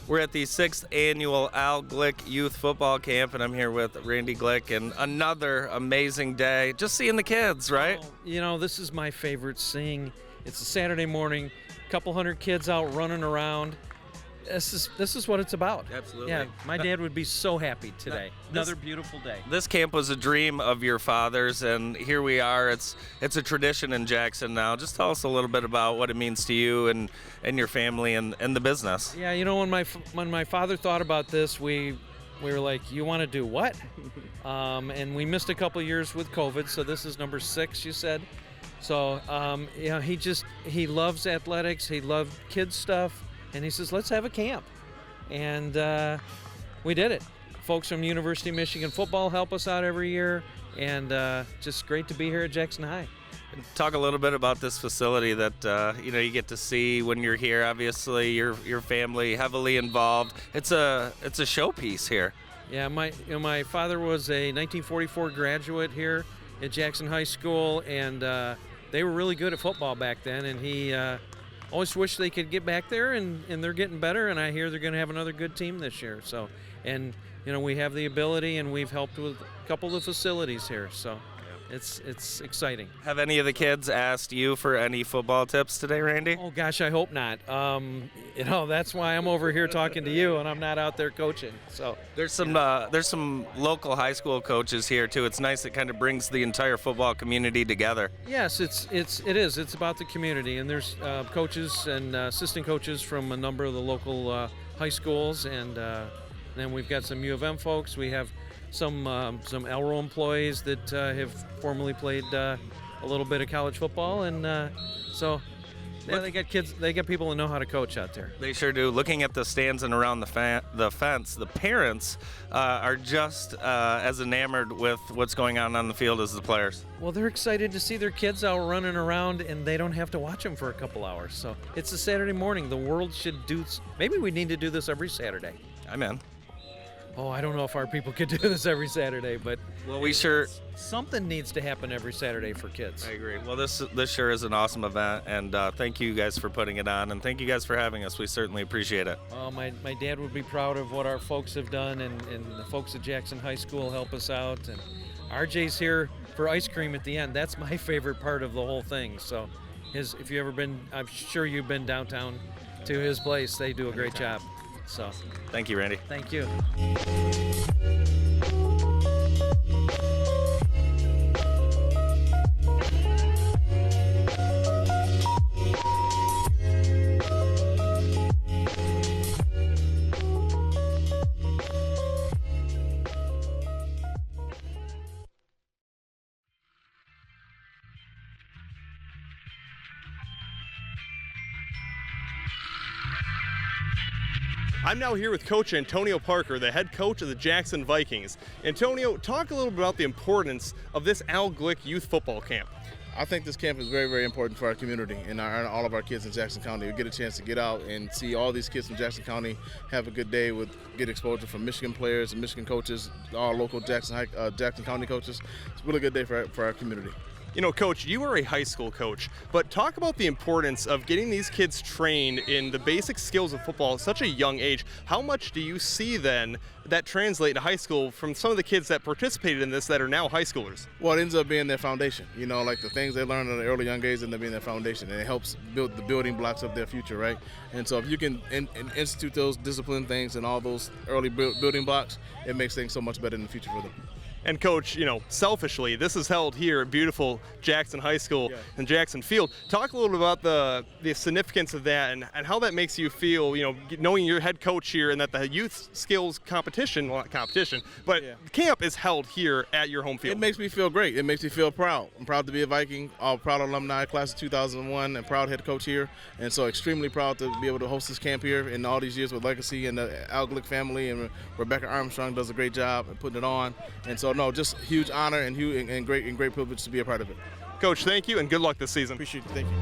We're at the 6th annual Glick Youth Football Camp, and I'm here with Randy Glick, and another amazing day. Just seeing the kids, right? This is my favorite seeing. It's a Saturday morning, a couple hundred kids out running around. This is what it's about. Absolutely. Yeah, my dad would be so happy today. Another beautiful day. This camp was a dream of your father's, and here we are. It's a tradition in Jackson now. Just tell us a little bit about what it means to you and your family and the business. Yeah, when my father thought about this, we were like, you want to do what? And we missed a couple years with COVID, so this is number 6, you said. So, he loves athletics. He loved kids stuff. And he says, let's have a camp. And we did it. Folks from University of Michigan football help us out every year. And just great to be here at Jackson High. Talk a little bit about this facility that you get to see when you're here. Obviously, your family heavily involved. It's a showpiece here. Yeah, my father was a 1944 graduate here at Jackson High School, and they were really good at football back then. And he always wish they could get back there, and they're getting better, and I hear they're going to have another good team this year. So, and we have the ability, and we've helped with a couple of the facilities here. So, it's exciting. Have any of the kids asked you for any football tips today, Randy? Oh gosh, I hope not. That's why I'm over here talking to you, and I'm not out there coaching. So there's some local high school coaches here too. It's nice. It kind of brings the entire football community together. Yes, it is. It's about the community, and there's coaches and assistant coaches from a number of the local high schools, and then we've got some U of M folks. We have some Elro employees that have formerly played a little bit of college football, and so they got kids. They got people that know how to coach out there. They sure do. Looking at the stands and around the fence, the parents are just as enamored with what's going on the field as the players. Well, they're excited to see their kids out running around, and they don't have to watch them for a couple hours. So it's a Saturday morning. The world should do. Maybe we need to do this every Saturday. I'm in. Oh, I don't know if our people could do this every Saturday, but something needs to happen every Saturday for kids. I agree. Well, this sure is an awesome event, and thank you guys for putting it on, and thank you guys for having us. We certainly appreciate it. Well, my dad would be proud of what our folks have done, and the folks at Jackson High School help us out, and RJ's here for ice cream at the end. That's my favorite part of the whole thing. So, if you ever been, I'm sure you've been downtown to his place. They do a great job. So, thank you, Randy. Thank you. I'm now here with Coach Antonio Parker, the head coach of the Jackson Vikings. Antonio, talk a little bit about the importance of this Glick Youth Football Camp. I think this camp is very, very important for our community and all of our kids in Jackson County. We get a chance to get out and see all these kids from Jackson County have a good day get exposure from Michigan players and Michigan coaches, all local Jackson County coaches. It's a really good day for our community. Coach, you are a high school coach, but talk about the importance of getting these kids trained in the basic skills of football at such a young age. How much do you see then that translate to high school from some of the kids that participated in this that are now high schoolers? Well, it ends up being their foundation. Like the things they learn at an early young age end up being their foundation, and it helps build the building blocks of their future, right? And so if you can institute those discipline things and all those early building blocks, it makes things so much better in the future for them. And Coach, selfishly, this is held here at beautiful Jackson High School and Jackson Field. Talk a little bit about the significance of that and how that makes you feel, knowing you're head coach here and that the youth skills competition, well, not competition, but camp is held here at your home field. It makes me feel great. It makes me feel proud. I'm proud to be a Viking, proud alumni, class of 2001, and proud head coach here. And so extremely proud to be able to host this camp here in all these years with Legacy and the Glick family, and Rebecca Armstrong does a great job at putting it on. And so just huge honor and great privilege to be a part of it. Coach, thank you and good luck this season. Appreciate it. Thank you.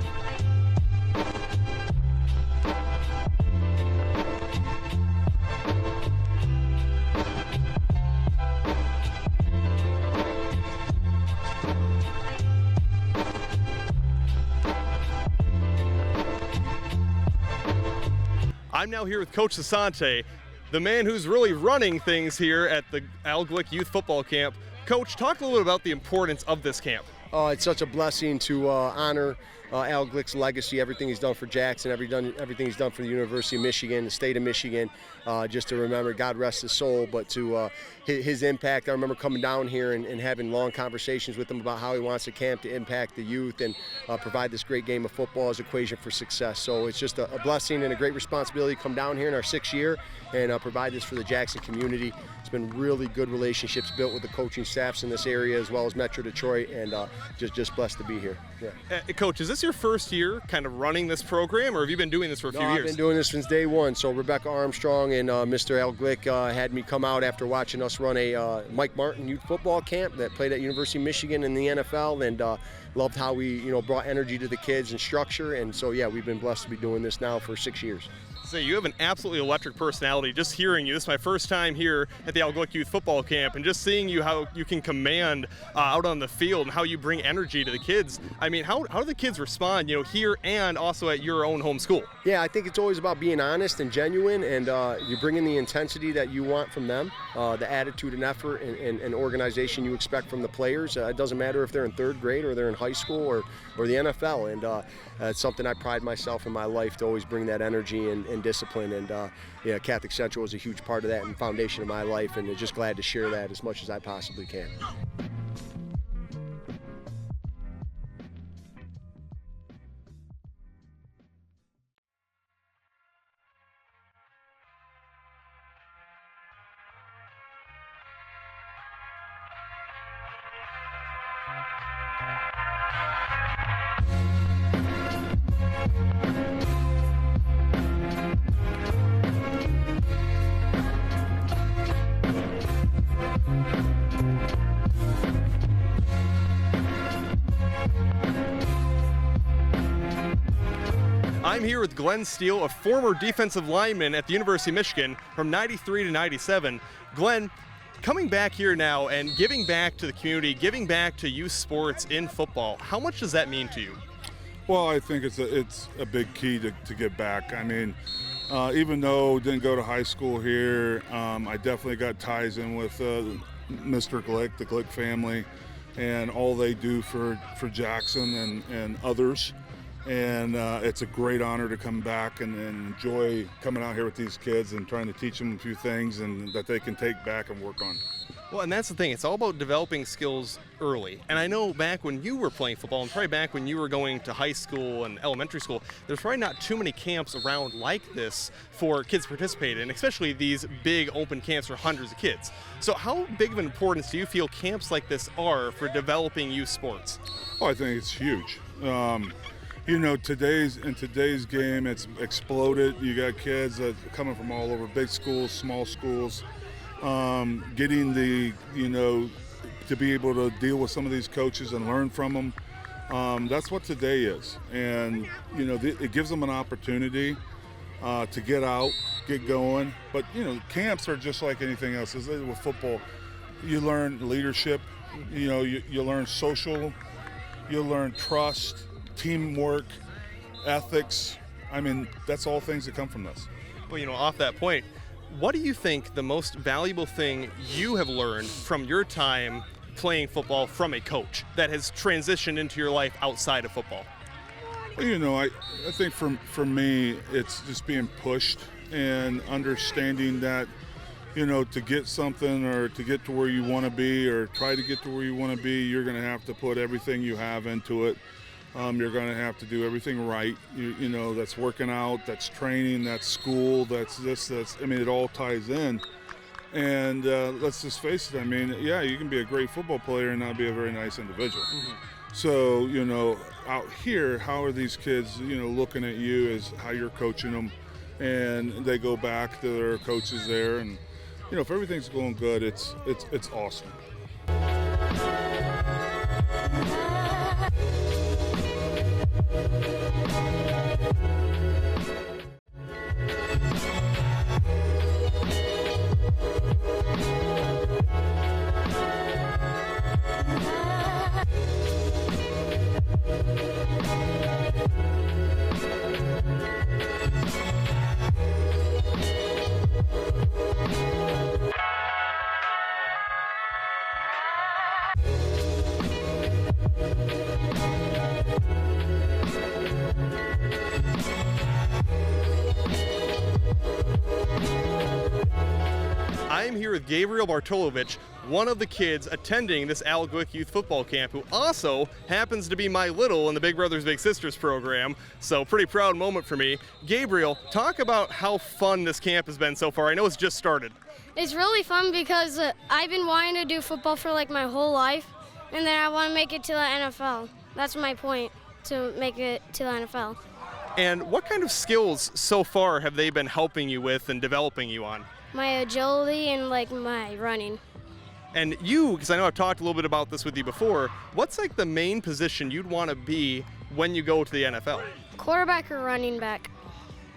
I'm now here with Coach Sasante, the man who's really running things here at the Al Glick Youth Football Camp. Coach, talk a little bit about the importance of this camp. It's such a blessing to honor Al Glick's legacy, everything he's done for Jackson, everything he's done for the University of Michigan, the state of Michigan, just to remember, God rest his soul, but to his impact. I remember coming down here and having long conversations with him about how he wants the camp to impact the youth and provide this great game of football as equation for success. So it's just a blessing and a great responsibility to come down here in our 6th year and provide this for the Jackson community. It's been really good relationships built with the coaching staffs in this area as well as Metro Detroit, and just blessed to be here. Yeah. Coach, is this your first year kind of running this program, or have you been doing this for a few years? I've been doing this since day one. So Rebecca Armstrong and Mr. Al Glick had me come out after watching us run a Mike Martin youth football camp that played at University of Michigan in the NFL, and loved how we brought energy to the kids and structure. And so yeah, we've been blessed to be doing this now for 6 years. So you have an absolutely electric personality. Just hearing you, this is my first time here at the Al Glick Youth Football Camp, and just seeing you, how you can command out on the field and how you bring energy to the kids. I mean, how do the kids respond, here and also at your own home school? Yeah, I think it's always about being honest and genuine, and you bring in the intensity that you want from them, the attitude and effort and organization you expect from the players. It doesn't matter if they're in 3rd grade or they're in high school or the NFL, and it's something I pride myself in my life to always bring that energy and discipline, and Catholic Central is a huge part of that and foundation of my life, and just glad to share that as much as I possibly can. I'm here with Glenn Steele, a former defensive lineman at the University of Michigan from 93 to 97. Glenn, coming back here now and giving back to the community, giving back to youth sports in football, how much does that mean to you? Well, I think it's a big key to get back. I mean, even though I didn't go to high school here, I definitely got ties in with Mr. Glick, the Glick family, and all they do for Jackson and others. And it's a great honor to come back and enjoy coming out here with these kids and trying to teach them a few things and that they can take back and work on. Well, and that's the thing. It's all about developing skills early. And I know back when you were playing football, and probably back when you were going to high school and elementary school, there's probably not too many camps around like this for kids to participate in, especially these big open camps for hundreds of kids. So how big of an importance do you feel camps like this are for developing youth sports? Oh, I think it's huge. In today's game, it's exploded. You got kids that coming from all over, big schools, small schools, getting to be able to deal with some of these coaches and learn from them. That's what today is, and it gives them an opportunity to get out, get going. But camps are just like anything else. With football, you learn leadership. You learn social. You learn trust. Teamwork, ethics. I mean, that's all things that come from this. Well, off that point, what do you think the most valuable thing you have learned from your time playing football from a coach that has transitioned into your life outside of football? Well, I think for me, it's just being pushed and understanding that, to get something or to get to where you want to be or try to get to where you want to be, you're going to have to put everything you have into it. You're going to have to do everything right. That's working out, that's training, that's school, that's this, it all ties in. And let's just face it, you can be a great football player and not be a very nice individual. Mm-hmm. So, out here, how are these kids, looking at you as how you're coaching them? And they go back to their coaches there. And, if everything's going good, it's awesome. with Gabriel Bartolovich, one of the kids attending this Al Glick Youth Football Camp, who also happens to be my little in the Big Brothers Big Sisters program. So pretty proud moment for me. Gabriel, talk about how fun this camp has been so far. I know it's just started. It's really fun because I've been wanting to do football for like my whole life, and then I want to make it to the NFL. That's my point, to make it to the NFL. And what kind of skills so far have they been helping you with and developing you on? My agility and like my running. And you, because I know I've talked a little bit about this with you before, what's like the main position you'd want to be when you go to the NFL? Quarterback or running back.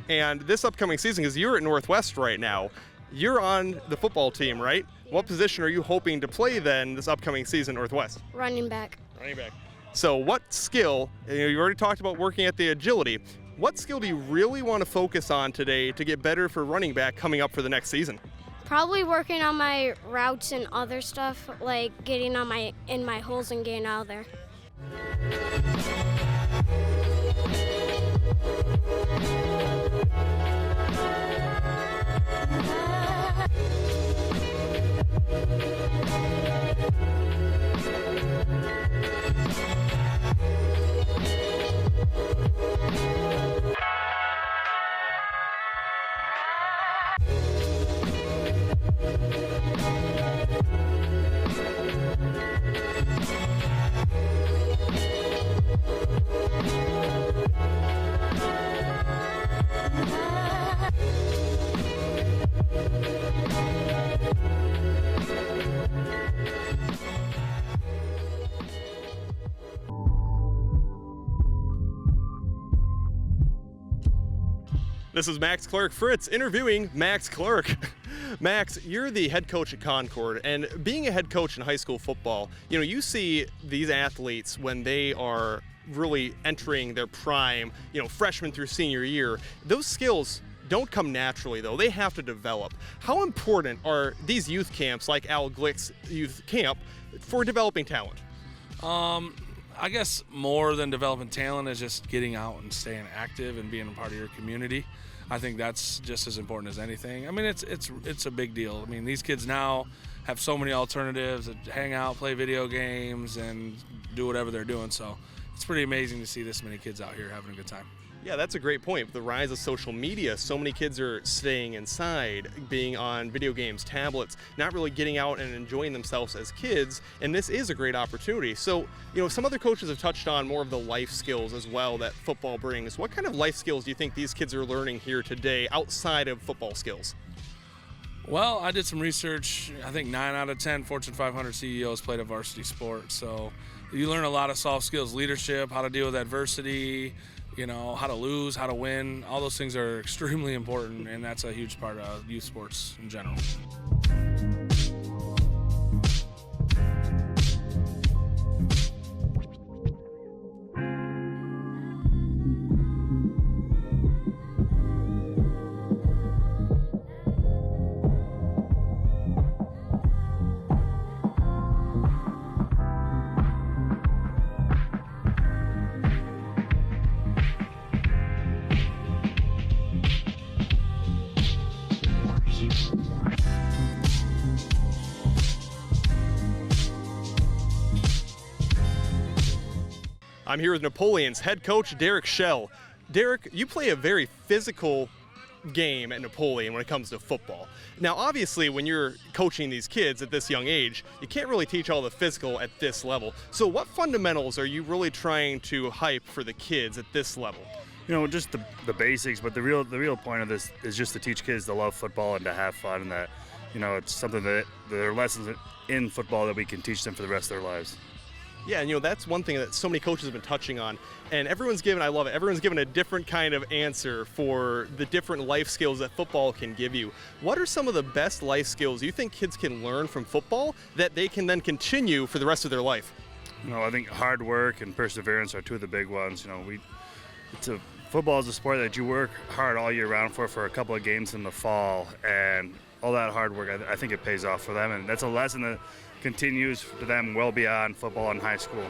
And this upcoming season, because you're at Northwest right now, you're on the football team, right? What position are you hoping to play then this upcoming season, Northwest? Running back. Running back. So what skill, you already talked about working at the agility, what skill do you really want to focus on today to get better for running back coming up for the next season? Probably working on my routes and other stuff, like getting on in my holes and getting out of there. This is Max Clark Fritz interviewing Max Clark. Max, you're the head coach at Concord, and being a head coach in high school football, you see these athletes when they are really entering their prime, freshman through senior year. Those skills don't come naturally, though. They have to develop. How important are these youth camps like Al Glick's youth camp for developing talent? I guess more than developing talent is just getting out and staying active and being a part of your community. I think that's just as important as anything. I mean, it's a big deal. I mean, these kids now have so many alternatives to hang out, play video games, and do whatever they're doing. So it's pretty amazing to see this many kids out here having a good time. Yeah, that's a great point. With the rise of social media, so many kids are staying inside, being on video games, tablets, not really getting out and enjoying themselves as kids, and this is a great opportunity. So, some other coaches have touched on more of the life skills as well that football brings. What kind of life skills do you think these kids are learning here today outside of football skills? Well, I did some research. I think 9 out of 10 Fortune 500 CEOs played a varsity sport. So you learn a lot of soft skills, leadership, how to deal with adversity, how to lose, how to win. All those things are extremely important, and that's a huge part of youth sports in general. I'm here with Napoleon's head coach, Derek Schell. Derek, you play a very physical game at Napoleon when it comes to football. Now, obviously, when you're coaching these kids at this young age, you can't really teach all the physical at this level. So what fundamentals are you really trying to hype for the kids at this level? Just the basics, but the real point of this is just to teach kids to love football and to have fun, and that, it's something that there are lessons in football that we can teach them for the rest of their lives. Yeah, and that's one thing that so many coaches have been touching on, and I love it, everyone's given a different kind of answer for the different life skills that football can give you. What are some of the best life skills you think kids can learn from football that they can then continue for the rest of their life? I think hard work and perseverance are two of the big ones. Football is a sport that you work hard all year round for a couple of games in the fall, and all that hard work, I think it pays off for them, and that's a lesson that continues for them well beyond football in high school.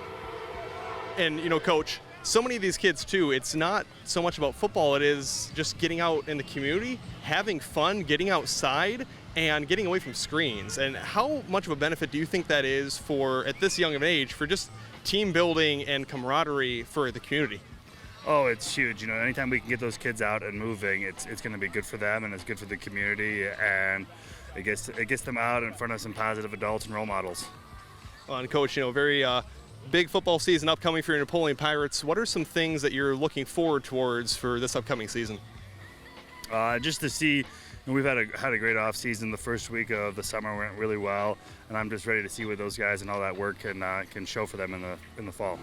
And Coach, so many of these kids too, it's not so much about football, it is just getting out in the community, having fun, getting outside, and getting away from screens. And how much of a benefit do you think that is for, at this young of an age, for just team building and camaraderie for the community? Oh, it's huge. You know, anytime we can get those kids out and moving, it's going to be good for them and it's good for the community, and it gets them out in front of some positive adults and role models. And Coach, very big football season upcoming for your Napoleon Pirates. What are some things that you're looking forward towards for this upcoming season? Just to see, we've had a great off season. The first week of the summer went really well, and I'm just ready to see what those guys and all that work can show for them in the fall.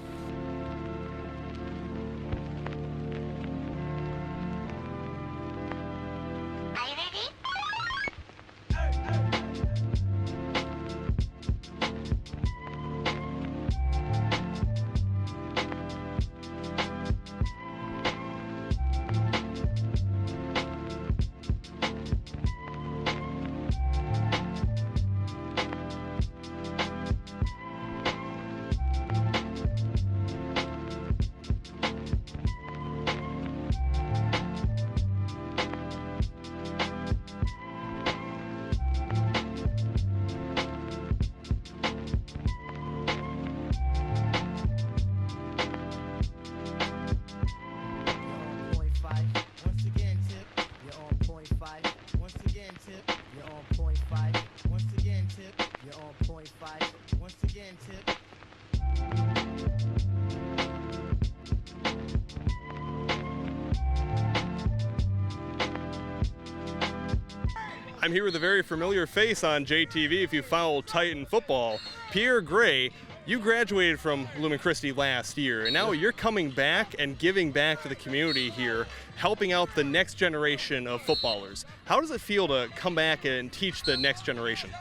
I'm here with a very familiar face on JTV if you follow Titan football. Pierre Gray, you graduated from Lumen Christi last year, and now you're coming back and giving back to the community here, helping out the next generation of footballers. How does it feel to come back and teach the next generation?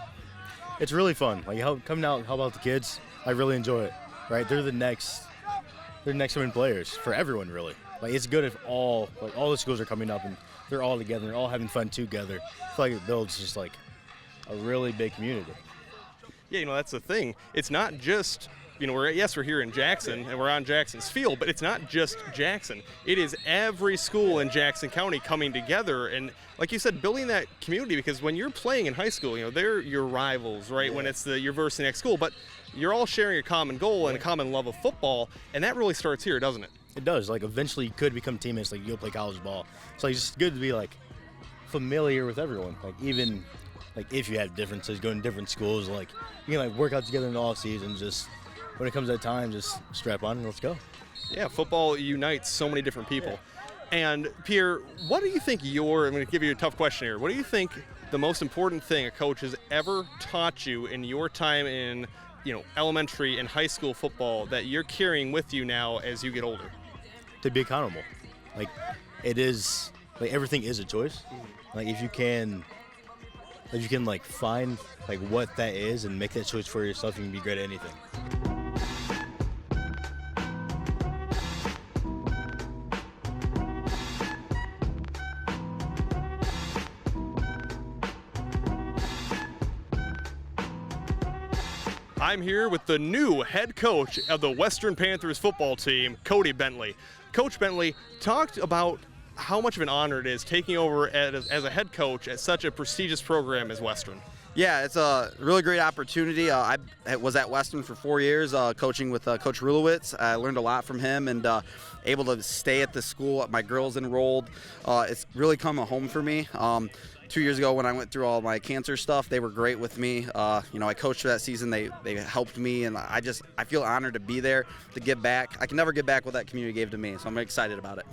It's really fun. Coming out and help out the kids, I really enjoy it. Right? They're the next coming players for everyone, really. It's good if all the schools are coming up and they're all together, they're all having fun together. I feel like it builds just a really big community. Yeah, that's the thing. It's not just, we're here in Jackson and we're on Jackson's field, but it's not just Jackson. It is every school in Jackson County coming together and, like you said, building that community, because when you're playing in high school, they're your rivals, right? Yeah. When it's you're versus the next school, but you're all sharing a common goal and a common love of football, and that really starts here, doesn't it? It does. Eventually you could become teammates, you go play college ball. So it's just good to be familiar with everyone. Even if you have differences, going to different schools, you can work out together in the off season. Just when it comes to that time, just strap on and let's go. Yeah, football unites so many different people. Yeah. And Pierre, what do you think I'm going to give you a tough question here. What do you think the most important thing a coach has ever taught you in your time in elementary and high school football that you're carrying with you now as you get older? To be accountable. It is, everything is a choice. If you can find what that is and make that choice for yourself, you can be great at anything. I'm here with the new head coach of the Western Panthers football team, Cody Bentley. Coach Bentley talked about how much of an honor it is taking over as a head coach at such a prestigious program as Western. Yeah, it's a really great opportunity. I was at Western for 4 years coaching with Coach Rulowitz. I learned a lot from him and able to stay at the school. My girls enrolled. It's really come a home for me. 2 years ago when I went through all my cancer stuff, they were great with me. I coached for that season. They helped me, and I feel honored to be there to give back. I can never give back what that community gave to me, so I'm excited about it.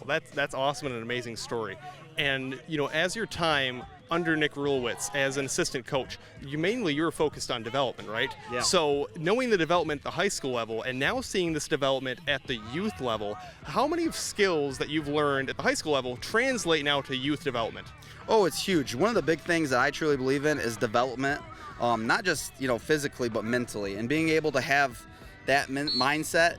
Well, that's awesome and an amazing story. And as your time under Nick Rulowitz as an assistant coach, you were focused on development, right? Yeah. So knowing the development at the high school level and now seeing this development at the youth level, how many skills that you've learned at the high school level translate now to youth development? Oh, it's huge. One of the big things that I truly believe in is development, not just physically but mentally, and being able to have that mindset.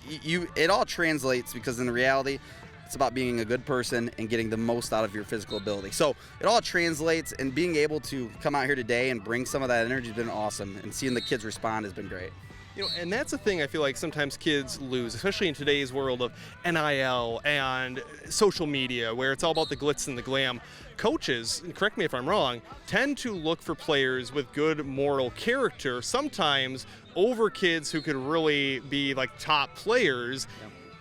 It all translates, because in reality, it's about being a good person and getting the most out of your physical ability. So it all translates, and being able to come out here today and bring some of that energy has been awesome, and seeing the kids respond has been great. And that's a thing I feel like sometimes kids lose, especially in today's world of NIL and social media, where it's all about the glitz and the glam. Coaches, and correct me if I'm wrong, tend to look for players with good moral character, sometimes over kids who could really be like top players.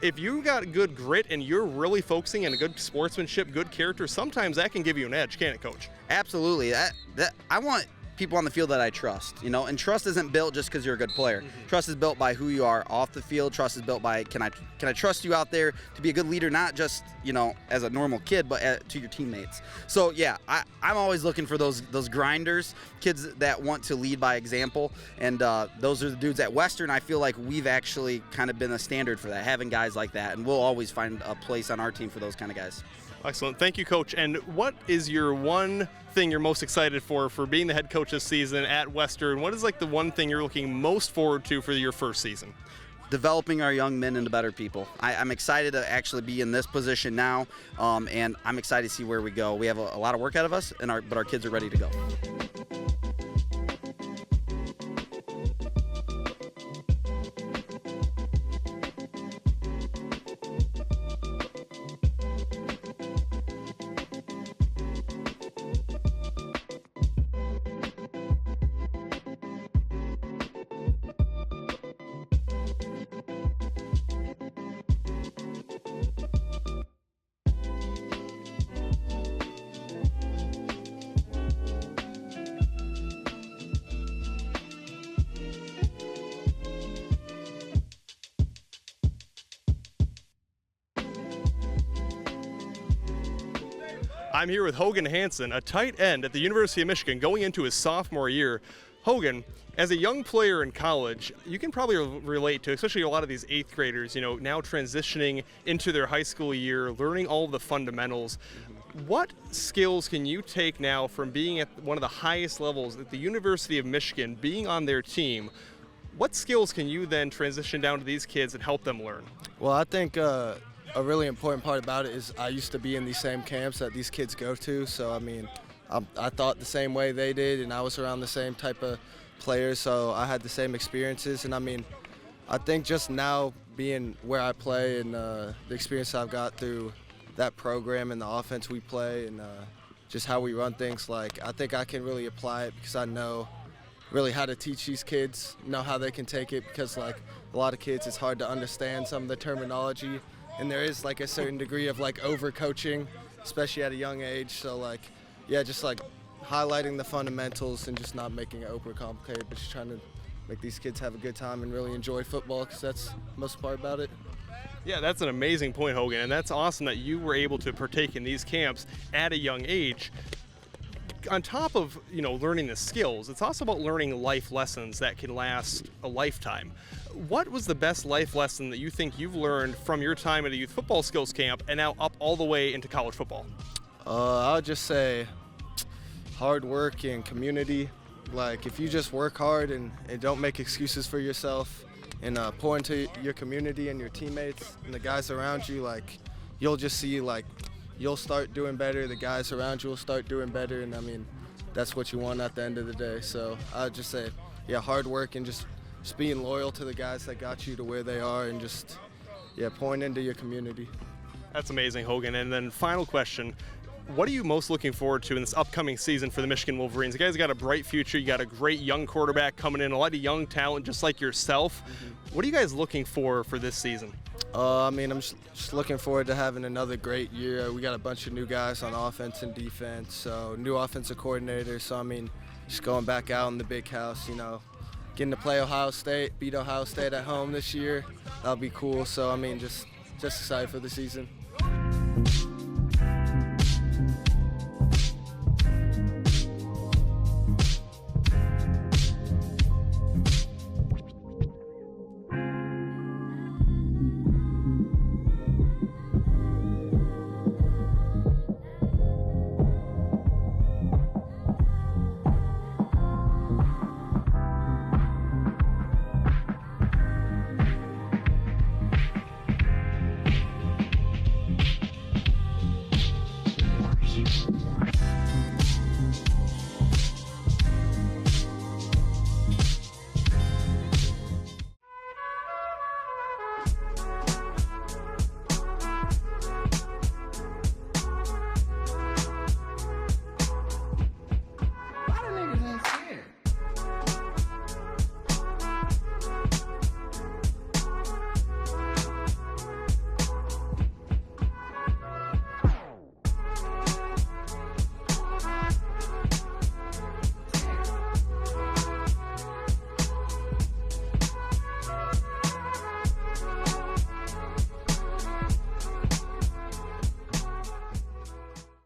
If you got good grit and you're really focusing on a good sportsmanship, good character, sometimes that can give you an edge, can't it, Coach? Absolutely. I want people on the field that I trust, and trust isn't built just because you're a good player. Trust is built by who you are off the field. Trust is built by can I trust you out there to be a good leader, not just as a normal kid, but to your teammates. So yeah, I'm always looking for those grinders, kids that want to lead by example, and those are the dudes at Western. I feel like we've actually kind of been a standard for that, having guys like that, and we'll always find a place on our team for those kind of guys. Excellent. Thank you, Coach. And what is your one thing you're most excited for being the head coach this season at Western? What is like the one thing you're looking most forward to for your first season? Developing our young men into better people. I'm excited to actually be in this position now, and I'm excited to see where we go. We have a lot of work ahead of us, but our kids are ready to go. I'm here with Hogan Hansen, a tight end at the University of Michigan going into his sophomore year. Hogan, as a young player in college, you can probably relate to, especially a lot of these 8th graders, now transitioning into their high school year, learning all of the fundamentals. What skills can you take now from being at one of the highest levels at the University of Michigan, being on their team? What skills can you then transition down to these kids and help them learn? Well, I think a really important part about it is I used to be in these same camps that these kids go to, so I thought the same way they did, and I was around the same type of players, so I had the same experiences. And I think just now being where I play and the experience I've got through that program and the offense we play and just how we run things, I think I can really apply it because I know really how to teach these kids, know how they can take it, because a lot of kids, it's hard to understand some of the terminology. And there is a certain degree of over-coaching, especially at a young age. So just highlighting the fundamentals and just not making it over-complicated, but just trying to make these kids have a good time and really enjoy football, because that's the most part about it. Yeah, that's an amazing point, Hogan, and that's awesome that you were able to partake in these camps at a young age. On top of learning the skills, it's also about learning life lessons that can last a lifetime. What was the best life lesson that you think you've learned from your time at a youth football skills camp and now up all the way into college football? I would just say hard work and community. If you just work hard and don't make excuses for yourself and pour into your community and your teammates and the guys around you, you'll just see you'll start doing better, the guys around you will start doing better, and that's what you want at the end of the day. So I'd just say, hard work and just being loyal to the guys that got you to where they are, and just pouring into your community. That's amazing, Hogan. And then final question, what are you most looking forward to in this upcoming season for the Michigan Wolverines? You guys got a bright future, you got a great young quarterback coming in, a lot of young talent just like yourself. What are you guys looking for this season? I'm just looking forward to having another great year. We got a bunch of new guys on offense and defense, so new offensive coordinator. So just going back out in the big house, getting to play Ohio State, beat Ohio State at home this year. That'll be cool. So just excited for the season.